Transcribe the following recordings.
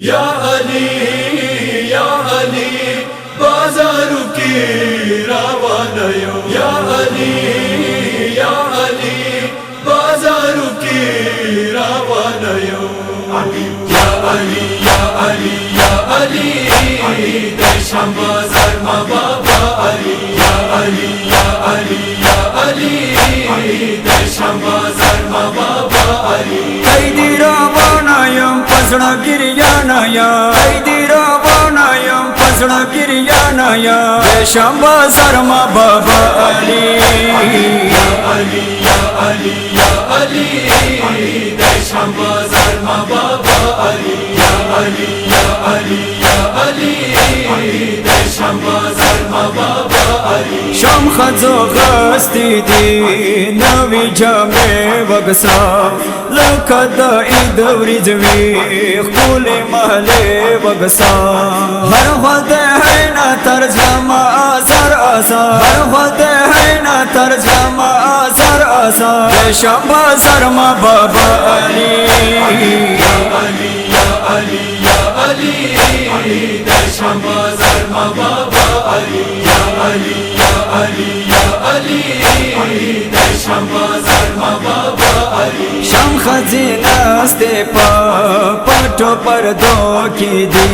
या अली बाजारू की रावानयो या अली बाजारू की रावानयो या अली देशम बाजार मा बाबा अली या अली देशम बाजार मा बाबा अली कैदी रावणयं पसणगिरियानया कैदी रावणयं पसणगिरियानया देशम बाजार मा बाबा अली या अली देशम बाजार मा बाबा अली या अली देशम बाजार मा बाबा अली शम खजो गस्ती दी नवी जमे वगसा लखद इदवरी जवी खुले महले वगसा हर वदे है ना तर्जमा असर असा हर वदे है ना तर्जमा असर असा देशम बाजार मा बाबा अली या अली देशम बाजार मा बाबा अली या अली देशम बाजार मा बाबा अली शम खजीना स्तेपा पटो पर दो की दी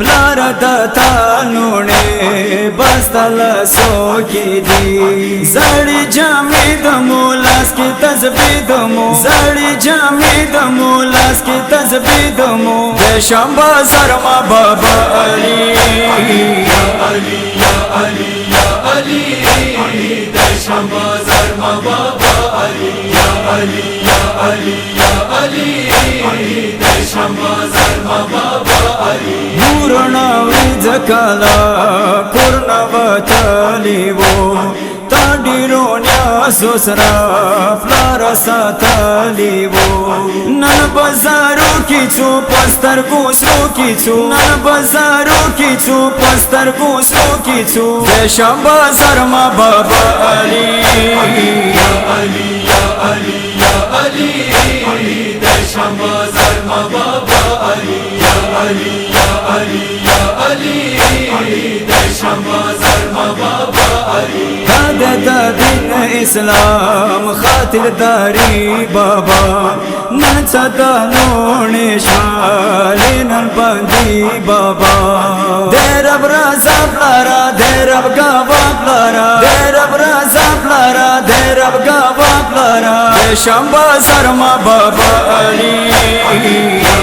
प्लारद तानुने बस्तल सो की दी जड़ी जमीद मुलास की तस्बीद मु जड़ी जमीद मुलास की तस्बीद मु देशम बाजार मा बाबा अली या अली देशम बाजार मा बाबा अली या अली देशम बाजार मा बाबा अली पूर्ण विजकला पूर्णवतलिवो ताडिरोन्या सुसरा फ्लारसा तलिवो नन बजारो किचु पस्तर गुसो किचु नन बजारो किचु पस्तर गुसो किचु देशम बाजार मा बाबा अली या अली देशम बाजार मा बाबा अली या अली देशम बाजार मा बाबा अली दिन इस्लाम खातिर दारी बाबा नचता नोने शाले नन बंदी बाबा देरब राजा प्लारा देरब गावा प्लारा देरब राजा प्लारा देरब गावा प्लारा देशम बाजार मा बाबा अली या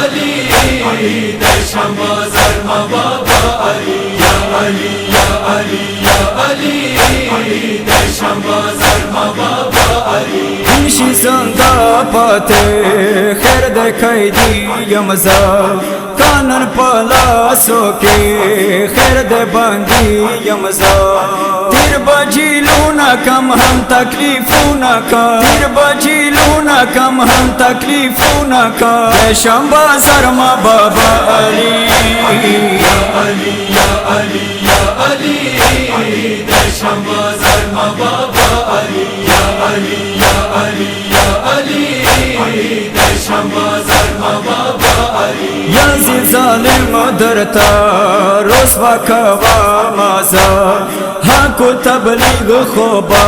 अली देशम बाजार मा बाबा अली या अली देशम बाजार मा बाबा अली इंशी संगा पाते खैर देखाई दी यमजा कानन पला सोके खैर दे बंदी यमजा तिर बजी लूना कम हम तकलीफों न का तिर बजी लूना कम हम तकलीफों न का देशम बाजार मा बाबा अली या अली देशम बाजार मा बाबा अली या अली देशम बाजार मा बाबा अली यासी जालिम दरता रुसवा कवा माजा हाकु तबलीग खोबा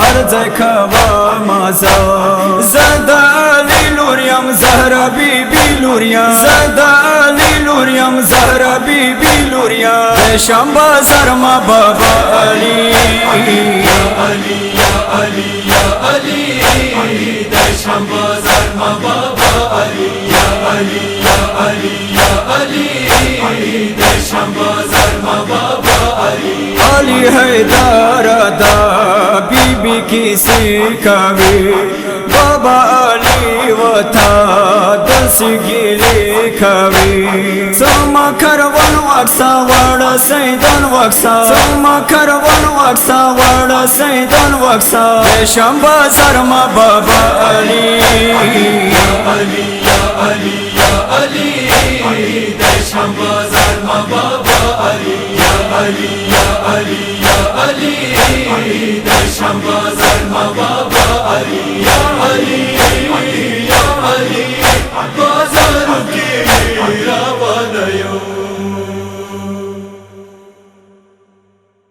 हर जय कवा माजा ज़दा लिलुरियम ज़हरा बीबी लुरिया ज़दा लिलुरियम ज़हरा बीबी लुरिया देशम बाजार मा बाबा अली या अली देशम बाजार मा बाबा अली या अली देशम बाजार मा बाबा अली अली हैदरदा बीबी किसी कवि बाबा अली वथा दस गिले कवि सोमा करवन वक्सा वड़ सैदन वक्सा सोमा करवन वक्सा वड़ सैदन वक्सा देशम बाजार मा बाबा अली या अली देशम बाजार मा बाबा अली या अली